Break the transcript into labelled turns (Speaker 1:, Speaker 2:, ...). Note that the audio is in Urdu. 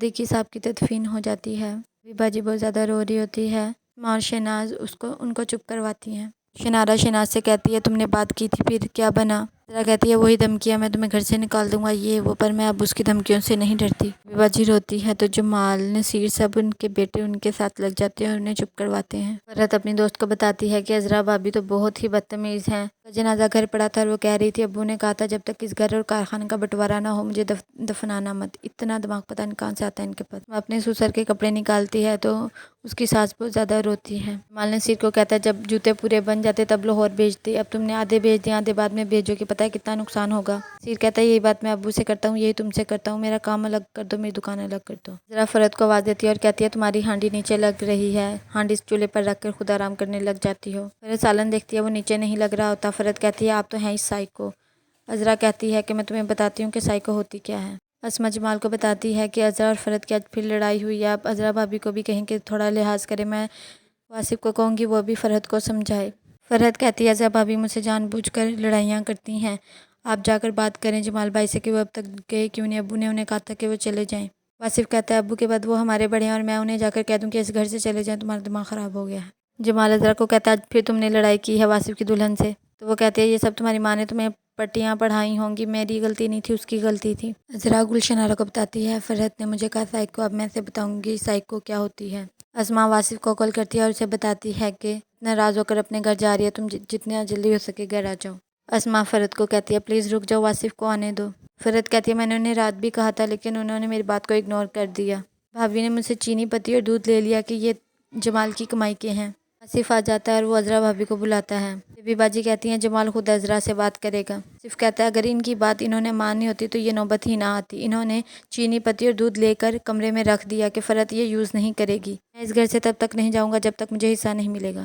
Speaker 1: صدیقی صاحب کی تدفین ہو جاتی ہے۔ باجی بہت زیادہ رو رہی ہوتی ہے۔ ماں اور شہناز ان کو چپ کرواتی ہیں۔ شنارہ شہناز سے کہتی ہے تم نے بات کی تھی پھر کیا بنا؟ عذرا کہتی ہے وہی دھمکیاں، میں تمہیں گھر سے نکال دوں گا یہ وہ، پر میں اب اس کی دھمکیوں سے نہیں ڈرتی۔ باجی روتی ہے تو جمال، نصیر سب ان کے بیٹے ان کے ساتھ لگ جاتے ہیں اور انہیں چپ کرواتے ہیں۔ فرحت اپنی دوست کو بتاتی ہے کہ عذرا بھابی تو بہت ہی بدتمیز ہیں۔ جنازہ گھر پڑا تھا اور وہ کہہ رہی تھی ابو نے کہا تھا جب تک اس گھر اور کارخانے کا بٹوارا نہ ہو مجھے دفنانا مت۔ اتنا دماغ پتہ نہیں کہاں سے آتا ہے ان کے پاس۔ وہ اپنے سسر کے کپڑے نکالتی ہے تو اس کی ساس بہت زیادہ روتی ہے۔ جمال نصیر کو کہتا ہے جب جوتے پورے بن جاتے تب لاہور بھیجتی، اب تم نے آدھے بھیج دیے آدھے بعد میں بھیجو کہ پتہ ہے کتنا نقصان ہوگا۔ نصیر کہتا ہے یہی بات میں ابو سے کرتا ہوں یہی تم سے کرتا ہوں، میرا کام الگ کر دو میری دکان الگ کر دو۔ ذرا فرحت کو آواز دیتی ہے اور کہتی ہے تمہاری ہانڈی نیچے لگ رہی ہے، ہانڈی چولہے پر رکھ کر خود آرام کرنے لگ جاتی ہو۔ فرحت سالن دیکھتی ہے وہ نیچے نہیں لگ رہا ہوتا۔ فرحت کہتی ہے آپ تو ہیں ہی سائیکو۔ عذرا کہتی ہے کہ میں تمہیں بتاتی ہوں کہ سائیکو ہوتی کیا ہے۔ اسما جمال کو بتاتی ہے کہ عذرا اور فرحت کی آج پھر لڑائی ہوئی ہے، اب عذرا بھابی کو بھی کہیں کہ تھوڑا لحاظ کرے، میں واصف کو کہوں گی وہ بھی فرحت کو سمجھائے۔ فرحت کہتی ہے عذرا بھابی مجھ سے جان بوجھ کر لڑائیاں کرتی ہیں، آپ جا کر بات کریں جمال بھائی سے کہ وہ اب تک گئے کیوں نہیں، ابو نے انہیں کہا تھا کہ وہ چلے جائیں۔ واصف کہتا ہے ابو کے بعد وہ ہمارے بڑے ہیں اور میں انہیں جا کر کہہ دوں کہ اس گھر سے چلے جائیں، تمہارا دماغ خراب ہو گیا ہے۔ جمال عذرا کو کہتا ہے پھر تم نے لڑائی کی ہے واصف کی دلہن سے؟ تو وہ کہتے ہیں یہ سب تمہاری ماں نے تمہیں پٹیاں پڑھائی ہوں گی، میری غلطی نہیں تھی اس کی غلطی تھی۔ عذرا گلشنارہ کو بتاتی ہے فرحت نے مجھے کہا سائیکو، اب میں اسے بتاؤں گی سائیکو کیا ہوتی ہے۔ اسما واصف کو کال کرتی ہے اور اسے بتاتی ہے کہ ناراض ہو کر اپنے گھر جا رہی ہے، تم جتنا جلدی ہو سکے گھر آ جاؤ۔ اسما فرحت کو کہتی ہے پلیز رک جاؤ واصف کو آنے دو۔ فرحت کہتی ہے میں نے انہیں رات بھی کہا تھا لیکن انہوں نے میری بات کو اگنور کر دیا، بھابی نے مجھ سے چینی پتی اور دودھ لے لیا کہ یہ جمال کی کمائی کے ہیں۔ واصف آ جاتا ہے اور وہ عذرا بھابی کو بلاتا ہے۔ بی باجی کہتی ہیں جمال خود عذرا سے بات کرے گا۔ واصف کہتا ہے اگر ان کی بات انہوں نے مانی ہوتی تو یہ نوبت ہی نہ آتی، انہوں نے چینی پتی اور دودھ لے کر کمرے میں رکھ دیا کہ فرحت یہ یوز نہیں کرے گی، میں اس گھر سے تب تک نہیں جاؤں گا جب تک مجھے حصہ نہیں ملے گا۔